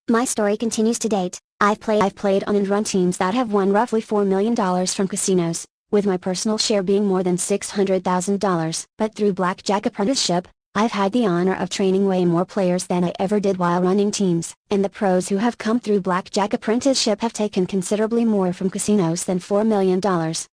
My story continues to date. I've played on and run teams that have won roughly $4 million from casinos, with my personal share being more than $600,000. But through Blackjack Apprenticeship, I've had the honor of training way more players than I ever did while running teams. And the pros who have come through Blackjack Apprenticeship have taken considerably more from casinos than $4 million.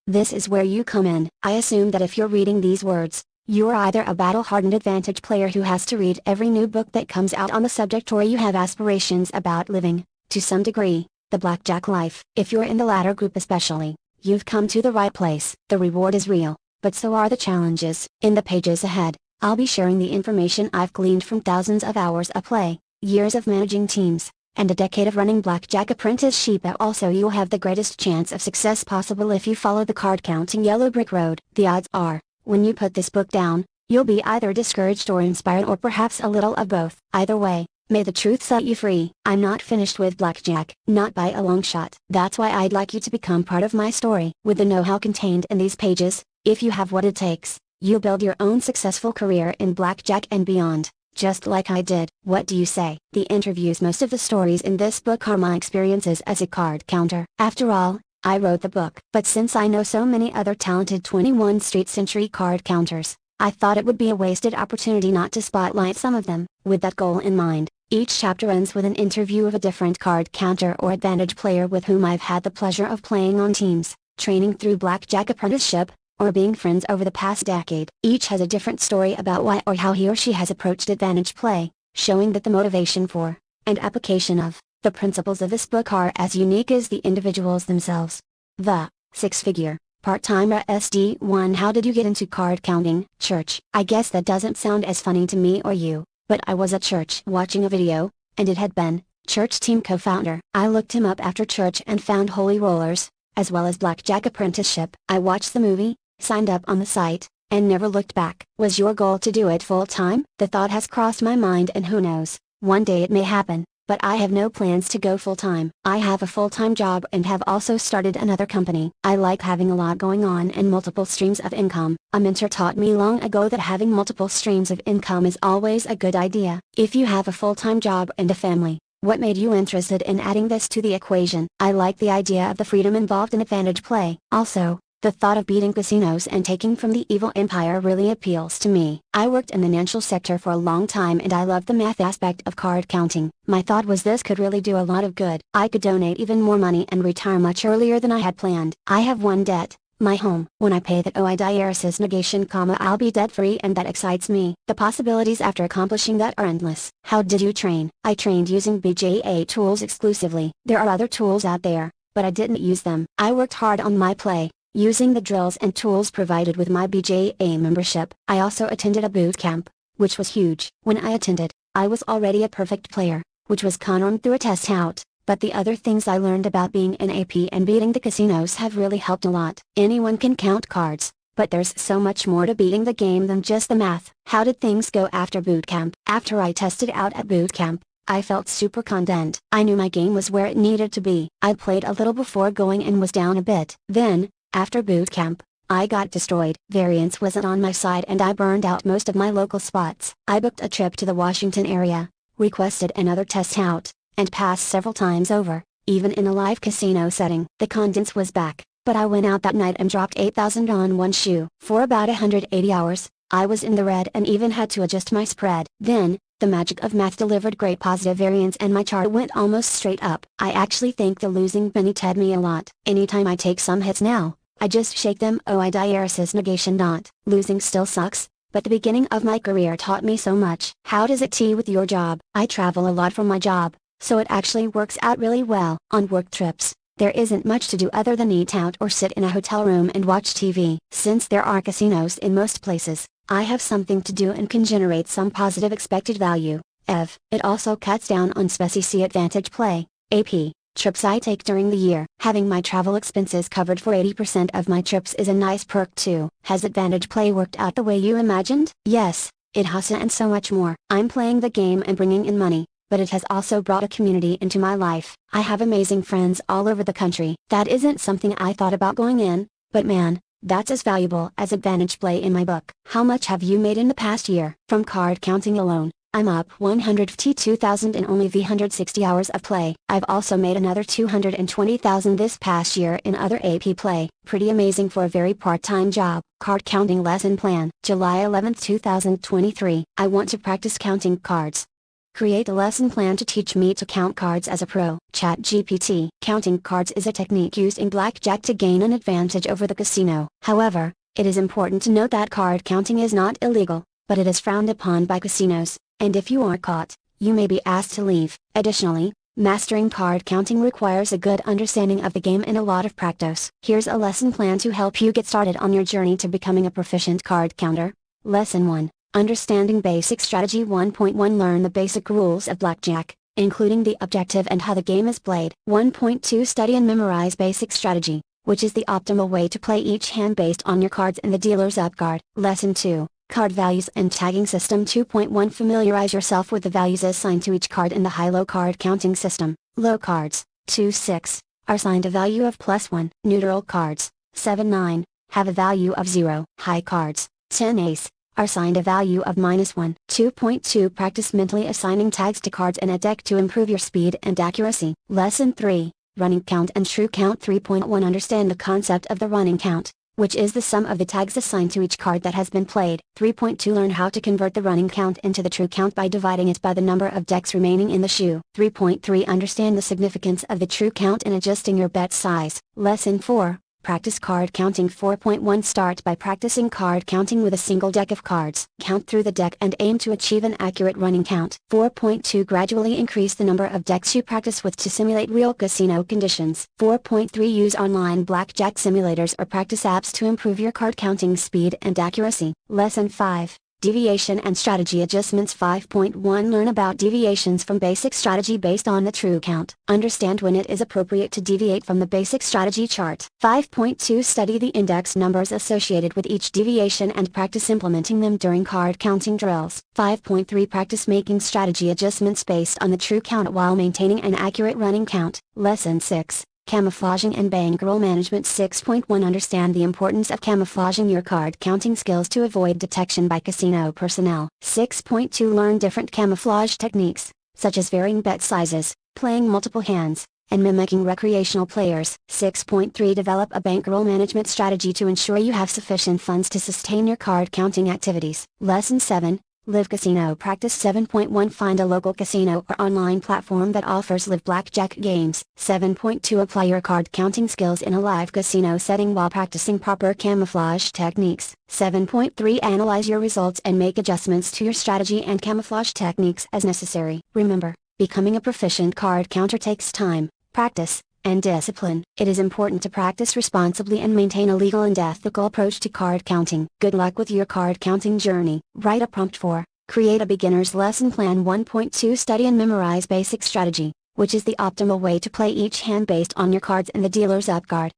This is where you come in. I assume that if you're reading these words, you are either a battle-hardened advantage player who has to read every new book that comes out on the subject, or you have aspirations about living, to some degree, the blackjack life. If you're in the latter group especially, you've come to the right place. The reward is real, but so are the challenges. In the pages ahead, I'll be sharing the information I've gleaned from thousands of hours of play, years of managing teams, and a decade of running Blackjack Apprenticeship. Also, you'll have the greatest chance of success possible if you follow the card counting yellow brick road. The odds are, when you put this book down, you'll be either discouraged or inspired, or perhaps a little of both. Either way, may the truth set you free. I'm not finished with blackjack, not by a long shot. That's why I'd like you to become part of my story. With the know-how contained in these pages, if you have what it takes, you'll build your own successful career in blackjack and beyond, just like I did. What do you say? The interviews. Most of the stories in this book are my experiences as a card counter. After all, I wrote the book. But since I know so many other talented 21st century card counters, I thought it would be a wasted opportunity not to spotlight some of them. With that goal in mind, each chapter ends with an interview of a different card counter or advantage player with whom I've had the pleasure of playing on teams, training through Blackjack Apprenticeship, or being friends over the past decade. Each has a different story about why or how he or she has approached advantage play, showing that the motivation for, and application of, the principles of this book are as unique as the individuals themselves. The six-figure, part-timer SD1. How did you get into card counting? Church. I guess that doesn't sound as funny to me or you, but I was at church watching a video, and it had been church team co-founder. I looked him up after church and found Holy Rollers, as well as Blackjack Apprenticeship. I watched the movie, signed up on the site, and never looked back. Was your goal to do it full-time? The thought has crossed my mind, and who knows, one day it may happen. But I have no plans to go full-time. I have a full-time job and have also started another company. I like having a lot going on and multiple streams of income. A mentor taught me long ago that having multiple streams of income is always a good idea. If you have a full-time job and a family, what made you interested in adding this to the equation? I like the idea of the freedom involved in advantage play. Also, the thought of beating casinos and taking from the evil empire really appeals to me. I worked in the financial sector for a long time and I love the math aspect of card counting. My thought was this could really do a lot of good. I could donate even more money and retire much earlier than I had planned. I have one debt, my home. When I pay that OIDRS's negation, I'll be debt free, and that excites me. The possibilities after accomplishing that are endless. How did you train? I trained using BJA tools exclusively. There are other tools out there, but I didn't use them. I worked hard on my play, using the drills and tools provided with my BJA membership. I also attended a boot camp, which was huge. When I attended, I was already a perfect player, which was confirmed through a test out, but the other things I learned about being an AP and beating the casinos have really helped a lot. Anyone can count cards, but there's so much more to beating the game than just the math. How did things go after boot camp? After I tested out at boot camp, I felt super content. I knew my game was where it needed to be. I played a little before going and was down a bit. Then, after boot camp, I got destroyed. Variance wasn't on my side and I burned out most of my local spots. I booked a trip to the Washington area, requested another test out, and passed several times over, even in a live casino setting. The confidence was back, but I went out that night and dropped 8,000 on one shoe. For about 180 hours, I was in the red and even had to adjust my spread. Then, the magic of math delivered great positive variance and my chart went almost straight up. I actually think the losing benefited me a lot. Anytime I take some hits now, I just shake them. OIDRS's negation. Losing still sucks, but the beginning of my career taught me so much. How does it tee with your job? I travel a lot for my job, so it actually works out really well. On work trips, there isn't much to do other than eat out or sit in a hotel room and watch TV. Since there are casinos in most places, I have something to do and can generate some positive expected value. It also cuts down on specie advantage play, AP, trips I take during the year. Having my travel expenses covered for 80% of my trips is a nice perk too. Has advantage play worked out the way you imagined? Yes, it has, and so much more. I'm playing the game and bringing in money, but it has also brought a community into my life. I have amazing friends all over the country. That isn't something I thought about going in, but man, that's as valuable as advantage play in my book. How much have you made in the past year? From card counting alone, I'm up 152,000 in only the 160 hours of play. I've also made another 220,000 this past year in other AP play. Pretty amazing for a very part-time job. Card counting lesson plan. July 11, 2023. I want to practice counting cards. Create a lesson plan to teach me to count cards as a pro. ChatGPT. Counting cards is a technique used in blackjack to gain an advantage over the casino. However, it is important to note that card counting is not illegal, but it is frowned upon by casinos, and if you are caught, you may be asked to leave. Additionally, mastering card counting requires a good understanding of the game and a lot of practice. Here's a lesson plan to help you get started on your journey to becoming a proficient card counter. Lesson 1. Understanding Basic Strategy 1.1 Learn the basic rules of blackjack, including the objective and how the game is played. 1.2 Study and memorize basic strategy, which is the optimal way to play each hand based on your cards and the dealer's upcard. Lesson 2. Card values and tagging system 2.1 Familiarize yourself with the values assigned to each card in the high-low card counting system. Low cards, 2-6, are assigned a value of +1. Neutral cards, 7-9, have a value of 0. High cards, 10-ace, are assigned a value of -1. 2.2 Practice mentally assigning tags to cards in a deck to improve your speed and accuracy. Lesson 3. Running count and true count 3.1 Understand the concept of the running count, which is the sum of the tags assigned to each card that has been played. 3.2 Learn how to convert the running count into the true count by dividing it by the number of decks remaining in the shoe. 3.3 Understand the significance of the true count in adjusting your bet size. Lesson 4. Practice card counting 4.1 Start by practicing card counting with a single deck of cards. Count through the deck and aim to achieve an accurate running count. 4.2 Gradually increase the number of decks you practice with to simulate real casino conditions. 4.3 Use online blackjack simulators or practice apps to improve your card counting speed and accuracy. Lesson 5. Deviation and Strategy Adjustments 5.1 Learn about deviations from basic strategy based on the true count. Understand when it is appropriate to deviate from the basic strategy chart. 5.2 Study the index numbers associated with each deviation and practice implementing them during card counting drills. 5.3 Practice making strategy adjustments based on the true count while maintaining an accurate running count. Lesson 6. Camouflaging and bankroll management 6.1 Understand the importance of camouflaging your card counting skills to avoid detection by casino personnel. 6.2 Learn different camouflage techniques, such as varying bet sizes, playing multiple hands, and mimicking recreational players. 6.3 Develop a bankroll management strategy to ensure you have sufficient funds to sustain your card counting activities. Lesson 7. Live Casino Practice 7.1 Find a local casino or online platform that offers live blackjack games. 7.2 Apply your card counting skills in a live casino setting while practicing proper camouflage techniques. 7.3 Analyze your results and make adjustments to your strategy and camouflage techniques as necessary. Remember, becoming a proficient card counter takes time, practice, and discipline. It is important to practice responsibly and maintain a legal and ethical approach to card counting. Good luck with your card counting journey. Write a prompt for Create a beginner's lesson plan 1.2 Study and memorize basic strategy, which is the optimal way to play each hand based on your cards and the dealer's upcard.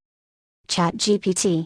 ChatGPT.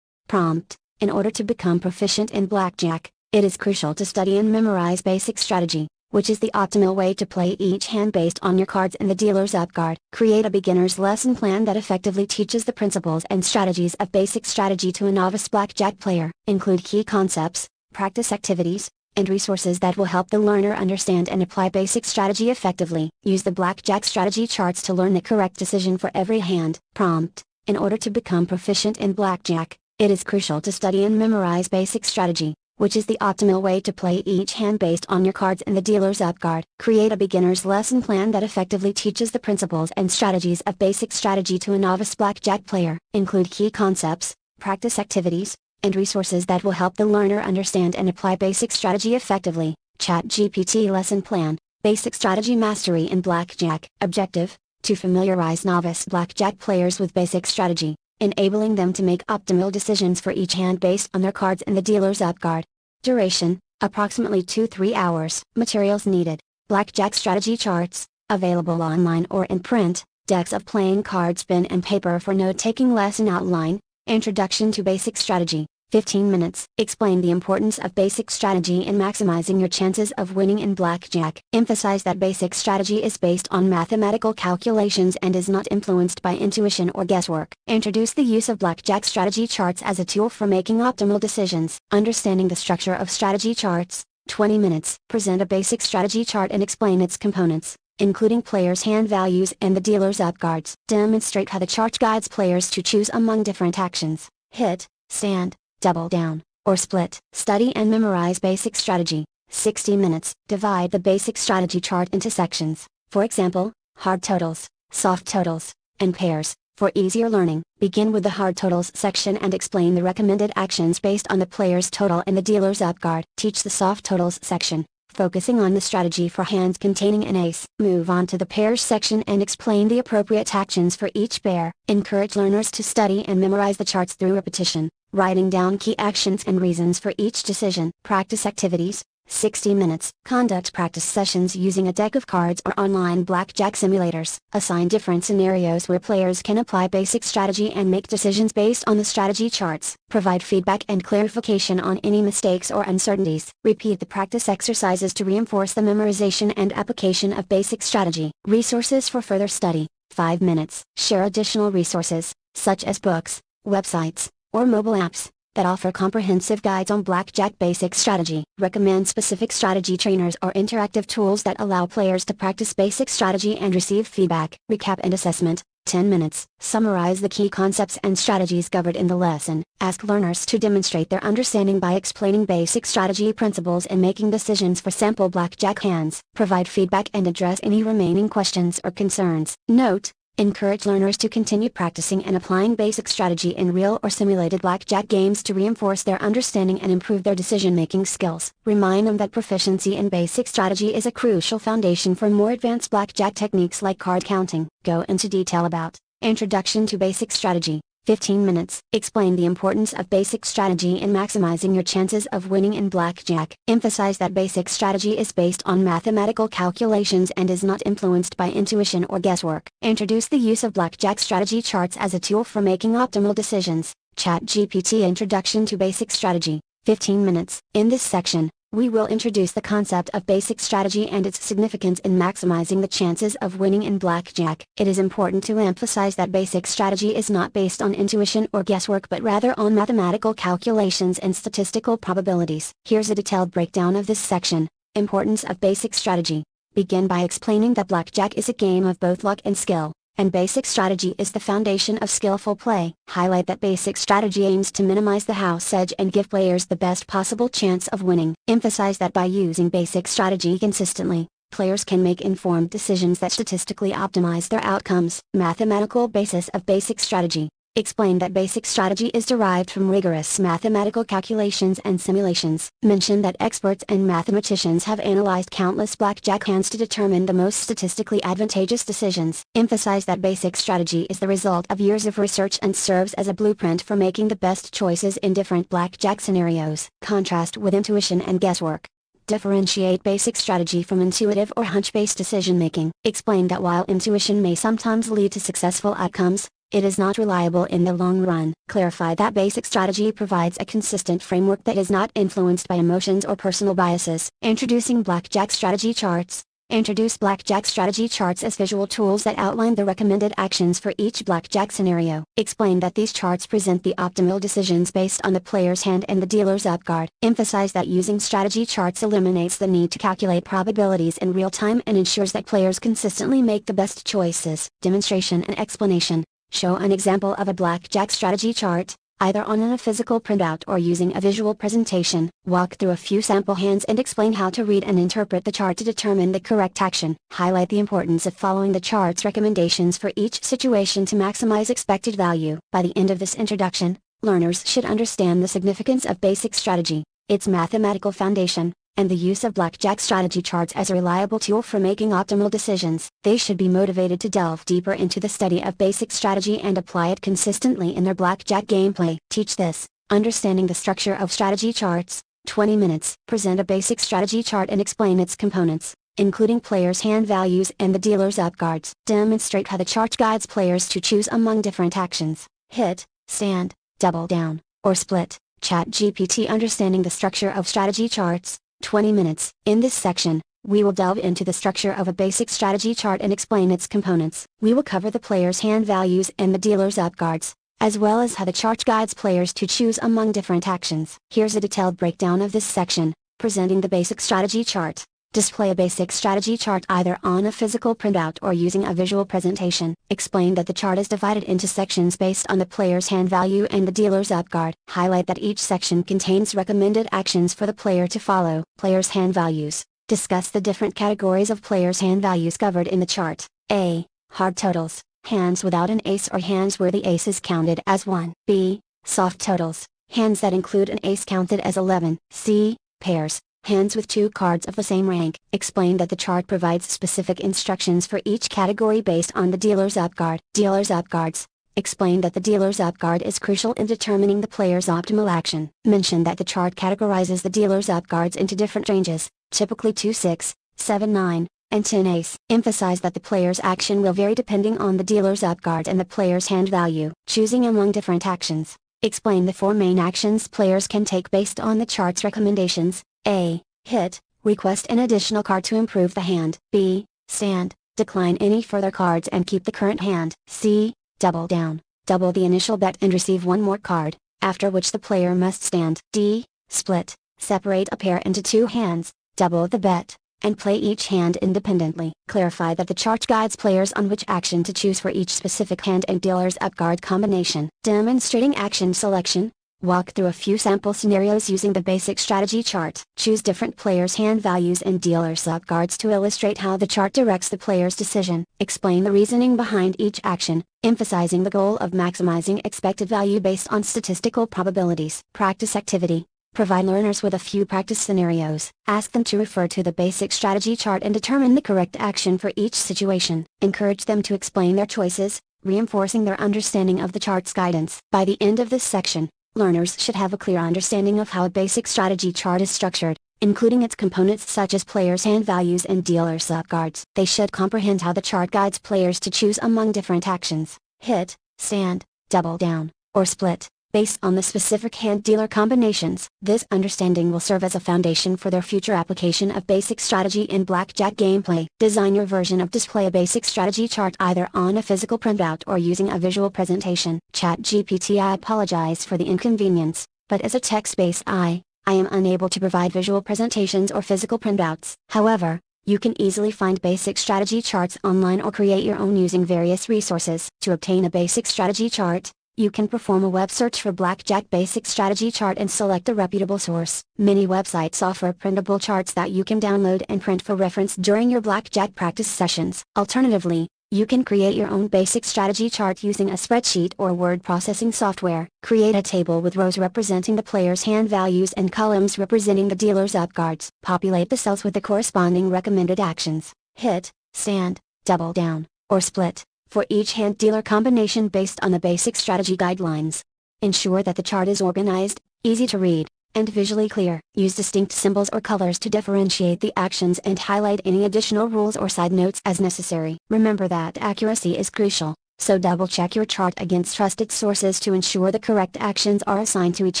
Prompt: In order to become proficient in blackjack, it is crucial to study and memorize basic strategy, which is the optimal way to play each hand based on your cards and the dealer's upcard. Create a beginner's lesson plan that effectively teaches the principles and strategies of basic strategy to a novice blackjack player. Include key concepts, practice activities, and resources that will help the learner understand and apply basic strategy effectively. Use the blackjack strategy charts to learn the correct decision for every hand. Prompt: In order to become proficient in blackjack, it is crucial to study and memorize basic strategy, which is the optimal way to play each hand based on your cards and the dealer's upcard. Create a beginner's lesson plan that effectively teaches the principles and strategies of basic strategy to a novice blackjack player. Include key concepts, practice activities, and resources that will help the learner understand and apply basic strategy effectively. ChatGPT Lesson Plan: Basic Strategy Mastery in Blackjack. Objective: To familiarize novice blackjack players with basic strategy, enabling them to make optimal decisions for each hand based on their cards and the dealer's upcard. Duration: approximately 2-3 hours. Materials needed: blackjack strategy charts, available online or in print, decks of playing cards, pen and paper for note-taking, lesson outline, introduction to basic strategy, 15 minutes. Explain the importance of basic strategy in maximizing your chances of winning in blackjack. Emphasize that basic strategy is based on mathematical calculations and is not influenced by intuition or guesswork. Introduce the use of blackjack strategy charts as a tool for making optimal decisions. Understanding the structure of strategy charts, 20 minutes. Present a basic strategy chart and explain its components, including players' hand values and the dealer's up cards. Demonstrate how the chart guides players to choose among different actions: hit, stand, double down, or split. Study and memorize basic strategy. 60 minutes. Divide the basic strategy chart into sections, for example, hard totals, soft totals, and pairs. For easier learning, begin with the hard totals section and explain the recommended actions based on the player's total and the dealer's up card. Teach the soft totals section, focusing on the strategy for hands containing an ace. Move on to the pairs section and explain the appropriate actions for each pair. Encourage learners to study and memorize the charts through repetition, writing down key actions and reasons for each decision. Practice activities. 60 minutes. Conduct practice sessions using a deck of cards or online blackjack simulators. Assign different scenarios where players can apply basic strategy and make decisions based on the strategy charts. Provide feedback and clarification on any mistakes or uncertainties. Repeat the practice exercises to reinforce the memorization and application of basic strategy. Resources for further study. 5 minutes. Share additional resources, such as books, websites, or mobile apps, that offer comprehensive guides on blackjack basic strategy. Recommend specific strategy trainers or interactive tools that allow players to practice basic strategy and receive feedback. Recap and assessment. 10 minutes. Summarize the key concepts and strategies covered in the lesson. Ask learners to demonstrate their understanding by explaining basic strategy principles and making decisions for sample blackjack hands. Provide feedback and address any remaining questions or concerns. Note: encourage learners to continue practicing and applying basic strategy in real or simulated blackjack games to reinforce their understanding and improve their decision-making skills. Remind them that proficiency in basic strategy is a crucial foundation for more advanced blackjack techniques like card counting. Go into detail about Introduction to Basic Strategy. 15 minutes. Explain the importance of basic strategy in maximizing your chances of winning in blackjack. Emphasize that basic strategy is based on mathematical calculations and is not influenced by intuition or guesswork. Introduce the use of blackjack strategy charts as a tool for making optimal decisions. ChatGPT Introduction to Basic Strategy. 15 minutes. In this section, we will introduce the concept of basic strategy and its significance in maximizing the chances of winning in blackjack. It is important to emphasize that basic strategy is not based on intuition or guesswork but rather on mathematical calculations and statistical probabilities. Here's a detailed breakdown of this section. Importance of basic strategy. Begin by explaining that blackjack is a game of both luck and skill, and basic strategy is the foundation of skillful play. Highlight that basic strategy aims to minimize the house edge and give players the best possible chance of winning. Emphasize that by using basic strategy consistently, players can make informed decisions that statistically optimize their outcomes. Mathematical basis of basic strategy. Explain that basic strategy is derived from rigorous mathematical calculations and simulations. Mention that experts and mathematicians have analyzed countless blackjack hands to determine the most statistically advantageous decisions. Emphasize that basic strategy is the result of years of research and serves as a blueprint for making the best choices in different blackjack scenarios. Contrast with intuition and guesswork. Differentiate basic strategy from intuitive or hunch-based decision-making. Explain that while intuition may sometimes lead to successful outcomes, it is not reliable in the long run. Clarify that basic strategy provides a consistent framework that is not influenced by emotions or personal biases. Introducing blackjack strategy charts. Introduce blackjack strategy charts as visual tools that outline the recommended actions for each blackjack scenario. Explain that these charts present the optimal decisions based on the player's hand and the dealer's up card. Emphasize that using strategy charts eliminates the need to calculate probabilities in real time and ensures that players consistently make the best choices. Demonstration and explanation. Show an example of a blackjack strategy chart, either on a physical printout or using a visual presentation. Walk through a few sample hands and explain how to read and interpret the chart to determine the correct action. Highlight the importance of following the chart's recommendations for each situation to maximize expected value. By the end of this introduction, learners should understand the significance of basic strategy, its mathematical foundation, and the use of blackjack strategy charts as a reliable tool for making optimal decisions. They should be motivated to delve deeper into the study of basic strategy and apply it consistently in their blackjack gameplay. Teach this, understanding the structure of strategy charts. 20 minutes. Present a basic strategy chart and explain its components, including players' hand values and the dealer's up cards. Demonstrate how the chart guides players to choose among different actions: hit, stand, double down, or split. ChatGPT Understanding the structure of strategy charts. 20 minutes. In this section, we will delve into the structure of a basic strategy chart and explain its components. We will cover the player's hand values and the dealer's up cards, as well as how the chart guides players to choose among different actions. Here's a detailed breakdown of this section. Presenting the basic strategy chart. Display a basic strategy chart either on a physical printout or using a visual presentation. Explain that the chart is divided into sections based on the player's hand value and the dealer's up guard. Highlight that each section contains recommended actions for the player to follow. Player's hand values. Discuss the different categories of player's hand values covered in the chart. A. Hard totals. Hands without an ace or hands where the ace is counted as 1. B. Soft totals. Hands that include an ace counted as 11. C. Pairs. Hands with 2 cards of the same rank. Explain that the chart provides specific instructions for each category based on the dealer's up guard. Dealer's up guards. Explain that the dealer's up guard is crucial in determining the player's optimal action. Mention that the chart categorizes the dealer's up guards into different ranges, typically 2-6, 7-9, and 10-ace. Emphasize that the player's action will vary depending on the dealer's up guard and the player's hand value. Choosing among different actions. Explain the 4 main actions players can take based on the chart's recommendations. A. Hit, request an additional card to improve the hand. B. Stand, decline any further cards and keep the current hand. C. Double down, double the initial bet and receive 1 more card, after which the player must stand. D. Split, separate a pair into 2 hands, double the bet, and play each hand independently. Clarify that the chart guides players on which action to choose for each specific hand and dealer's up guard combination. Demonstrating action selection. Walk through a few sample scenarios using the basic strategy chart. Choose different players' hand values and dealer's up guards to illustrate how the chart directs the player's decision. Explain the reasoning behind each action, emphasizing the goal of maximizing expected value based on statistical probabilities. Practice activity. Provide learners with a few practice scenarios. Ask them to refer to the basic strategy chart and determine the correct action for each situation. Encourage them to explain their choices, reinforcing their understanding of the chart's guidance. By the end of this section, learners should have a clear understanding of how a basic strategy chart is structured, including its components such as players' hand values and dealer's up guards. They should comprehend how the chart guides players to choose among different actions, hit, stand, double down, or split, based on the specific hand-dealer combinations. This understanding will serve as a foundation for their future application of basic strategy in blackjack gameplay. Design your version of display a basic strategy chart either on a physical printout or using a visual presentation. ChatGPT: I apologize for the inconvenience, but as a text-based I am unable to provide visual presentations or physical printouts. However, you can easily find basic strategy charts online or create your own using various resources. To obtain a basic strategy chart, you can perform a web search for Blackjack Basic Strategy Chart and select a reputable source. Many websites offer printable charts that you can download and print for reference during your blackjack practice sessions. Alternatively, you can create your own basic strategy chart using a spreadsheet or word processing software. Create a table with rows representing the player's hand values and columns representing the dealer's up guards. Populate the cells with the corresponding recommended actions, hit, stand, double down, or split, for each hand-dealer combination based on the basic strategy guidelines. Ensure that the chart is organized, easy to read, and visually clear. Use distinct symbols or colors to differentiate the actions and highlight any additional rules or side notes as necessary. Remember that accuracy is crucial, so double-check your chart against trusted sources to ensure the correct actions are assigned to each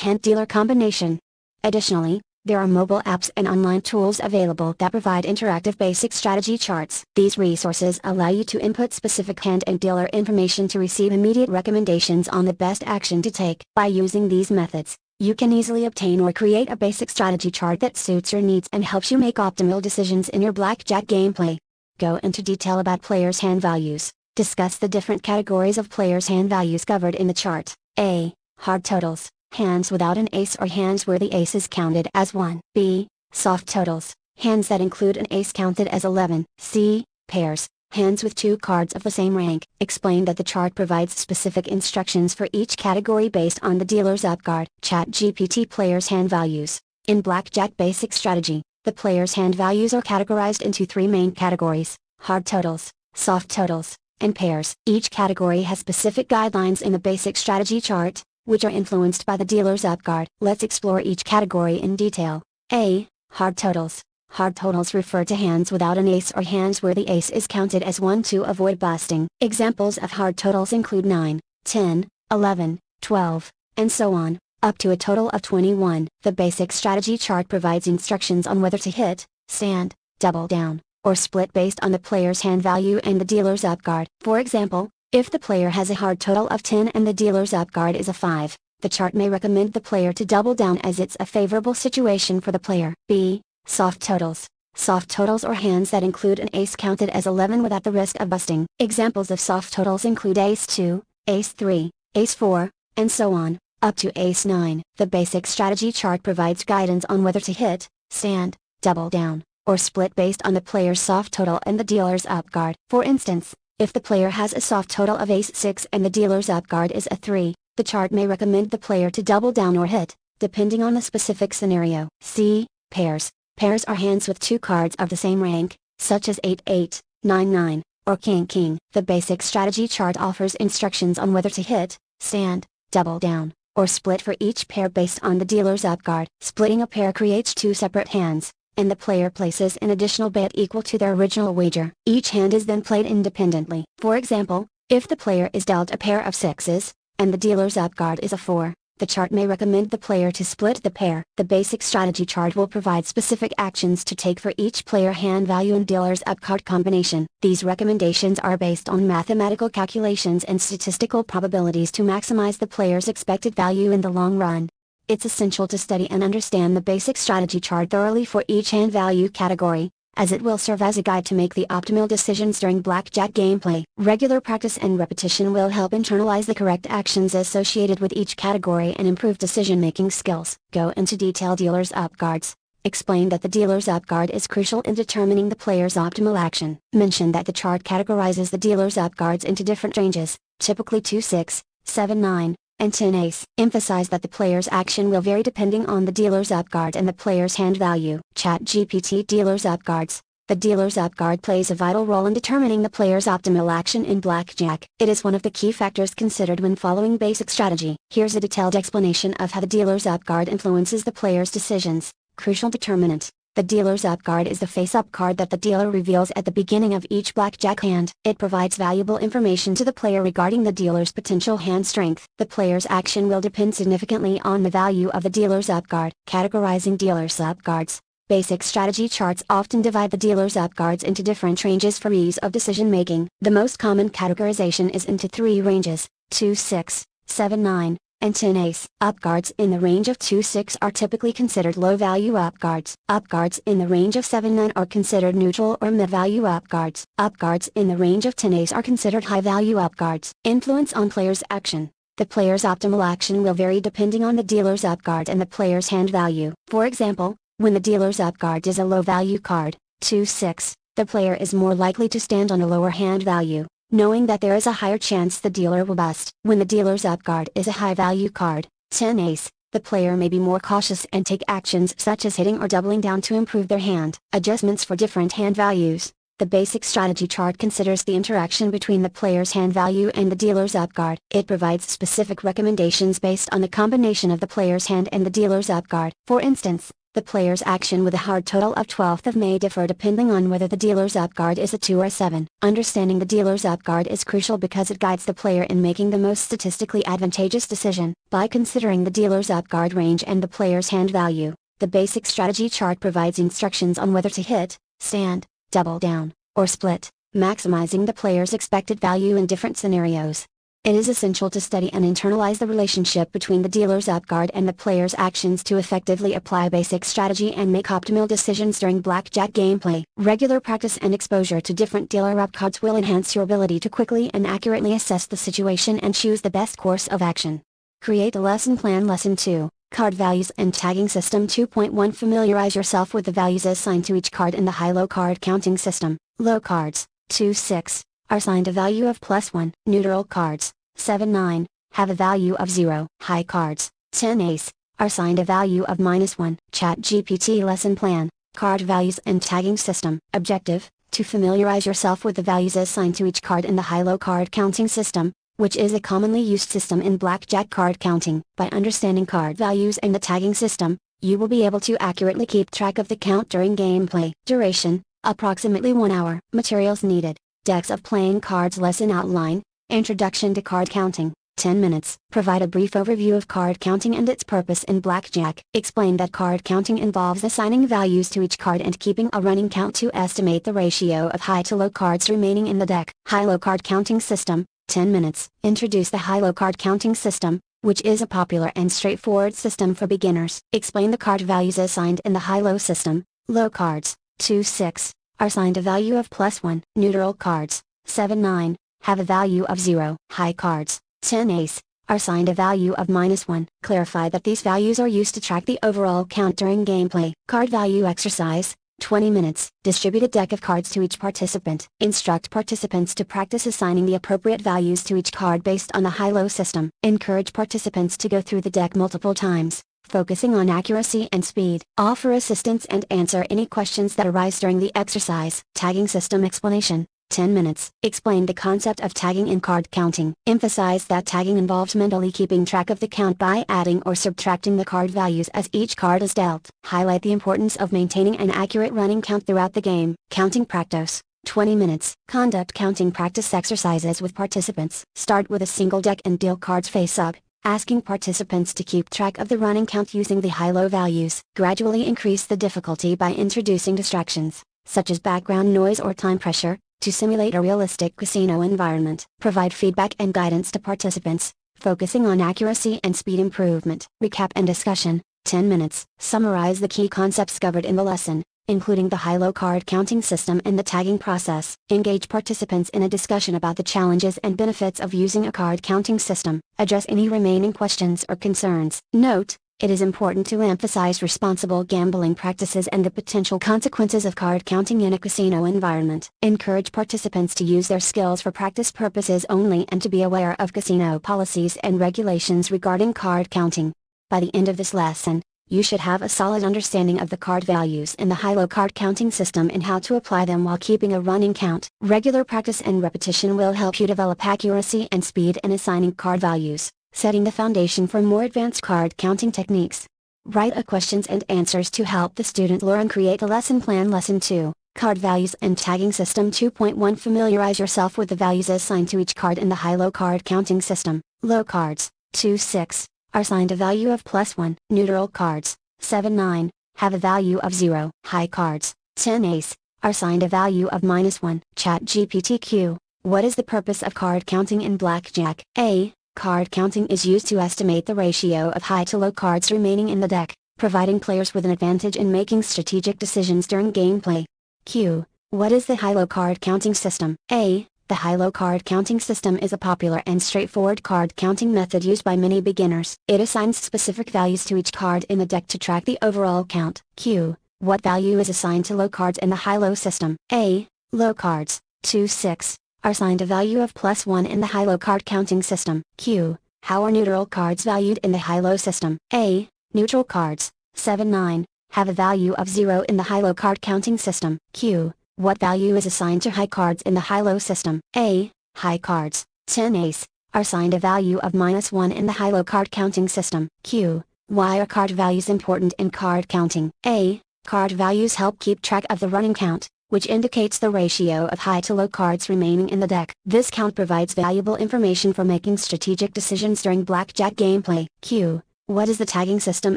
hand-dealer combination. Additionally, there are mobile apps and online tools available that provide interactive basic strategy charts. These resources allow you to input specific hand and dealer information to receive immediate recommendations on the best action to take. By using these methods, you can easily obtain or create a basic strategy chart that suits your needs and helps you make optimal decisions in your blackjack gameplay. Go into detail about players' hand values. Discuss the different categories of players' hand values covered in the chart. A. Hard totals. Hands without an ace or hands where the ace is counted as 1. B. Soft totals. Hands that include an ace counted as 11. C. Pairs. Hands with 2 cards of the same rank. Explain that the chart provides specific instructions for each category based on the dealer's up guard. ChatGPT players' hand values. In Blackjack Basic Strategy, the player's hand values are categorized into 3 main categories: hard totals, soft totals, and pairs. Each category has specific guidelines in the basic strategy chart, which are influenced by the dealer's up guard. Let's explore each category in detail. A. Hard totals. Hard totals refer to hands without an ace or hands where the ace is counted as 1 to avoid busting. Examples of hard totals include 9, 10, 11, 12, and so on, up to a total of 21. The basic strategy chart provides instructions on whether to hit, stand, double down, or split based on the player's hand value and the dealer's up guard. For example, if the player has a hard total of 10 and the dealer's up guard is a 5, The chart may recommend the player to double down as it's a favorable situation for the player. B. Soft totals. Soft totals or hands that include an ace counted as 11 without the risk of busting. Examples of soft totals include ace 2, ace 3, ace 4, and so on, up to ace 9. The basic strategy chart provides guidance on whether to hit, stand, double down, or split based on the player's soft total and the dealer's up card. For instance, if the player has a soft total of ace 6 and the dealer's up card is a 3, the chart may recommend the player to double down or hit, depending on the specific scenario. C. Pairs. Pairs are hands with two cards of the same rank, such as 8-8, 9-9, or King-King. The basic strategy chart offers instructions on whether to hit, stand, double down, or split for each pair based on the dealer's up card. Splitting a pair creates two separate hands, and the player places an additional bet equal to their original wager. Each hand is then played independently. For example, if the player is dealt a pair of sixes, and the dealer's up card is a 4, the chart may recommend the player to split the pair. The basic strategy chart will provide specific actions to take for each player hand value and dealer's up card combination. These recommendations are based on mathematical calculations and statistical probabilities to maximize the player's expected value in the long run. It's essential to study and understand the basic strategy chart thoroughly for each hand value category, as it will serve as a guide to make the optimal decisions during blackjack gameplay. Regular practice and repetition will help internalize the correct actions associated with each category and improve decision-making skills. Go into detail dealer's up cards. Explain that the dealer's up card is crucial in determining the player's optimal action. Mention that the chart categorizes the dealer's up cards into different ranges, typically 2-6, 7-9, and 10-ace. Emphasize that the player's action will vary depending on the dealer's up card and the player's hand value. ChatGPT Dealer's up cards. The dealer's up card plays a vital role in determining the player's optimal action in blackjack. It is one of the key factors considered when following basic strategy. Here's a detailed explanation of how the dealer's up card influences the player's decisions. Crucial determinant. The dealer's up card is the face-up card that the dealer reveals at the beginning of each blackjack hand. It provides valuable information to the player regarding the dealer's potential hand strength. The player's action will depend significantly on the value of the dealer's up card. Categorizing dealer's up cards. Basic strategy charts often divide the dealer's up cards into different ranges for ease of decision-making. The most common categorization is into 3 ranges, 2-6, 7-9, and 10-ace. Up cards in the range of 2-6 are typically considered low-value up cards. Up cards in the range of 7-9 are considered neutral or mid-value up cards. Up cards in the range of 10-ace are considered high-value up cards. Influence on player's action. The player's optimal action will vary depending on the dealer's up card and the player's hand value. For example, when the dealer's up card is a low-value card, 2-6, the player is more likely to stand on a lower hand value, knowing that there is a higher chance the dealer will bust. When the dealer's up card is a high-value card, 10-ace, the player may be more cautious and take actions such as hitting or doubling down to improve their hand. Adjustments for different hand values. The basic strategy chart considers the interaction between the player's hand value and the dealer's up card. It provides specific recommendations based on the combination of the player's hand and the dealer's up card. For instance, the player's action with a hard total of 12th may differ depending on whether the dealer's up card is a 2 or 7. Understanding the dealer's up card is crucial because it guides the player in making the most statistically advantageous decision. By considering the dealer's up card range and the player's hand value, the basic strategy chart provides instructions on whether to hit, stand, double down, or split, maximizing the player's expected value in different scenarios. It is essential to study and internalize the relationship between the dealer's up card and the player's actions to effectively apply basic strategy and make optimal decisions during blackjack gameplay. Regular practice and exposure to different dealer up cards will enhance your ability to quickly and accurately assess the situation and choose the best course of action. Create a lesson plan. Lesson 2, Card Values and Tagging System 2.1 Familiarize yourself with the values assigned to each card in the high-low card counting system. Low cards, 2-6, are assigned a value of +1. Neutral cards, 7-9, have a value of 0. High cards, 10-ace, are assigned a value of -1. ChatGPT Lesson Plan, Card Values and Tagging System. Objective, to familiarize yourself with the values assigned to each card in the high-low card counting system, which is a commonly used system in blackjack card counting. By understanding card values and the tagging system, you will be able to accurately keep track of the count during gameplay. Duration, approximately 1 hour. Materials needed, decks of playing cards. Lesson outline, Introduction to card counting, 10 minutes. Provide a brief overview of card counting and its purpose in blackjack. Explain that card counting involves assigning values to each card and keeping a running count to estimate the ratio of high to low cards remaining in the deck. High-low card counting system, 10 minutes. Introduce the high-low card counting system. which is a popular and straightforward system for beginners. Explain the card values assigned in the high-low system. Low cards, 2-6, are assigned a value of +1. Neutral cards, 7-9, have a value of 0. High cards, 10-ace, are assigned a value of -1. Clarify that these values are used to track the overall count during gameplay. Card value exercise, 20 minutes. Distribute a deck of cards to each participant. Instruct participants to practice assigning the appropriate values to each card based on the high-low system. Encourage participants to go through the deck multiple times, focusing on accuracy and speed. Offer assistance and answer any questions that arise during the exercise. Tagging system explanation. 10 minutes. Explain the concept of tagging in card counting. Emphasize that tagging involves mentally keeping track of the count by adding or subtracting the card values as each card is dealt. Highlight the importance of maintaining an accurate running count throughout the game. Counting practice. 20 minutes. Conduct counting practice exercises with participants. Start with a single deck and deal cards face up, asking participants to keep track of the running count using the high-low values. Gradually increase the difficulty by introducing distractions, such as background noise or time pressure, to simulate a realistic casino environment. Provide feedback and guidance to participants, focusing on accuracy and speed improvement. Recap and discussion, 10 minutes. Summarize the key concepts covered in the lesson, including the high-low card counting system and the tagging process. Engage participants in a discussion about the challenges and benefits of using a card counting system. Address any remaining questions or concerns. Note, it is important to emphasize responsible gambling practices and the potential consequences of card counting in a casino environment. Encourage participants to use their skills for practice purposes only and to be aware of casino policies and regulations regarding card counting. By the end of this lesson, you should have a solid understanding of the card values in the high-low card counting system and how to apply them while keeping a running count. Regular practice and repetition will help you develop accuracy and speed in assigning card values, setting the foundation for more advanced card counting techniques. Write a questions and answers to help the student learn. Create a lesson plan. Lesson 2, Card Values and Tagging System 2.1. Familiarize yourself with the values assigned to each card in the high-low card counting system. Low cards, 2-6, are assigned a value of +1. Neutral cards, 7-9, have a value of 0. High cards, 10-ace, are assigned a value of -1. ChatGPT: what is the purpose of card counting in blackjack? A. Card counting is used to estimate the ratio of high to low cards remaining in the deck, providing players with an advantage in making strategic decisions during gameplay. Q. What is the high-low card counting system? A. The high-low card counting system is a popular and straightforward card counting method used by many beginners. It assigns specific values to each card in the deck to track the overall count. Q. What value is assigned to low cards in the high-low system? A. Low cards, 2-6, are assigned a value of +1 in the high-low card counting system. Q. How are neutral cards valued in the high-low system? A. Neutral cards, 7-9, have a value of 0 in the high-low card counting system. Q. What value is assigned to high cards in the high-low system? A. High cards, 10-ace, are assigned a value of -1 in the high-low card counting system. Q. Why are card values important in card counting? A. Card values help keep track of the running count, which indicates the ratio of high to low cards remaining in the deck. This count provides valuable information for making strategic decisions during blackjack gameplay. Q. What is the tagging system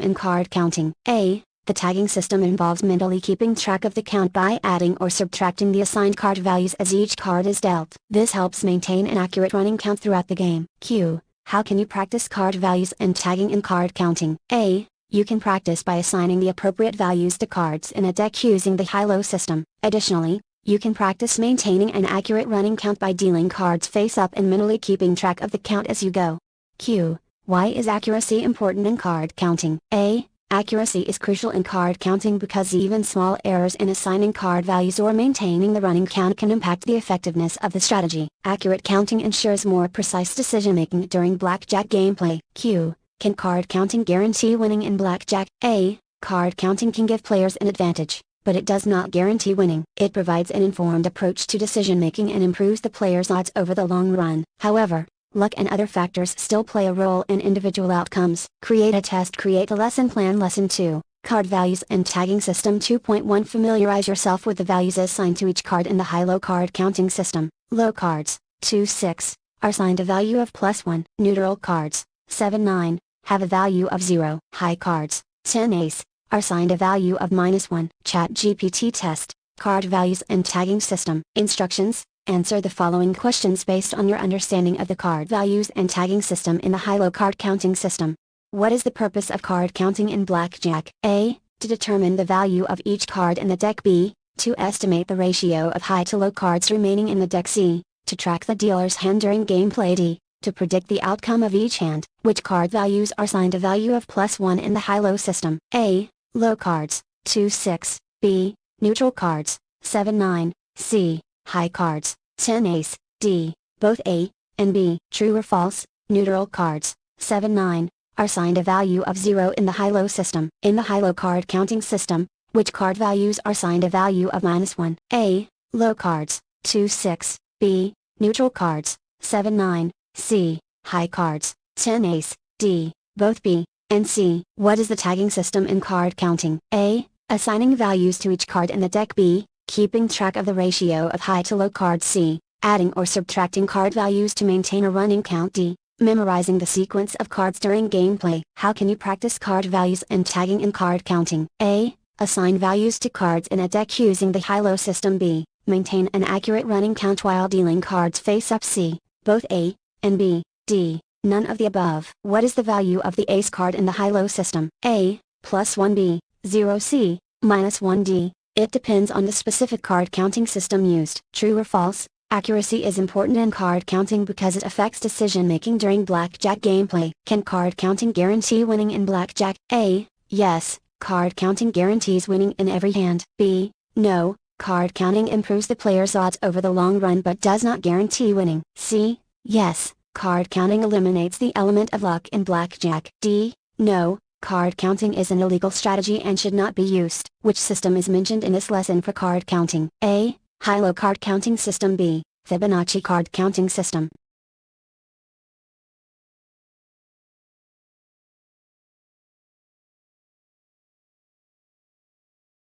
in card counting? A. The tagging system involves mentally keeping track of the count by adding or subtracting the assigned card values as each card is dealt. This helps maintain an accurate running count throughout the game. Q. How can you practice card values and tagging in card counting? A. You can practice by assigning the appropriate values to cards in a deck using the high-low system. Additionally, you can practice maintaining an accurate running count by dealing cards face up and mentally keeping track of the count as you go. Q. Why is accuracy important in card counting? A. Accuracy is crucial in card counting because even small errors in assigning card values or maintaining the running count can impact the effectiveness of the strategy. Accurate counting ensures more precise decision-making during blackjack gameplay. Q. Can card counting guarantee winning in blackjack? A. Card counting can give players an advantage, but it does not guarantee winning. It provides an informed approach to decision-making and improves the player's odds over the long run. However, luck and other factors still play a role in individual outcomes. Create a test. Create a lesson plan. Lesson 2, Card Values and Tagging System 2.1. Familiarize yourself with the values assigned to each card in the high-low card counting system. Low cards, 2-6, are assigned a value of +1. Neutral cards, 7-9, have a value of 0. High cards, 10-ace, are assigned a value of -1. ChatGPT test, Card Values and Tagging System. Instructions. Answer the following questions based on your understanding of the card values and tagging system in the high-low card counting system. What is the purpose of card counting in blackjack? A. To determine the value of each card in the deck. B. To estimate the ratio of high to low cards remaining in the deck. C. To track the dealer's hand during gameplay. D. To predict the outcome of each hand. Which card values are assigned a value of +1 in the high-low system? A. Low cards, 2-6. B. Neutral cards, 7-9. C. High cards, 10-ace. D. Both A and B. True or false? Neutral cards, 7-9, are assigned a value of 0 in the high-low system. In the high-low card counting system, which card values are assigned a value of -1? A. Low cards, 2-6. B. Neutral cards, 7-9. C. High cards, 10-ace. D. Both B and C. What is the tagging system in card counting? A. Assigning values to each card in the deck. B. Keeping track of the ratio of high to low cards. C. Adding or subtracting card values to maintain a running count. D. Memorizing the sequence of cards during gameplay. How can you practice card values and tagging in card counting? A. Assign values to cards in a deck using the high-low system. B. Maintain an accurate running count while dealing cards face up. C. Both A and B. D. None of the above. What is the value of the ace card in the high-low system? A. +1. B. 0. C. -1. D. It depends on the specific card counting system used. True or false? Accuracy is important in card counting because it affects decision making during blackjack gameplay. Can card counting guarantee winning in blackjack? A. Yes, card counting guarantees winning in every hand. B. No, card counting improves the player's odds over the long run but does not guarantee winning. C. Yes, card counting eliminates the element of luck in blackjack. D. No, card counting is an illegal strategy and should not be used. Which system is mentioned in this lesson for card counting? A. High-low card counting system. B. Fibonacci card counting system.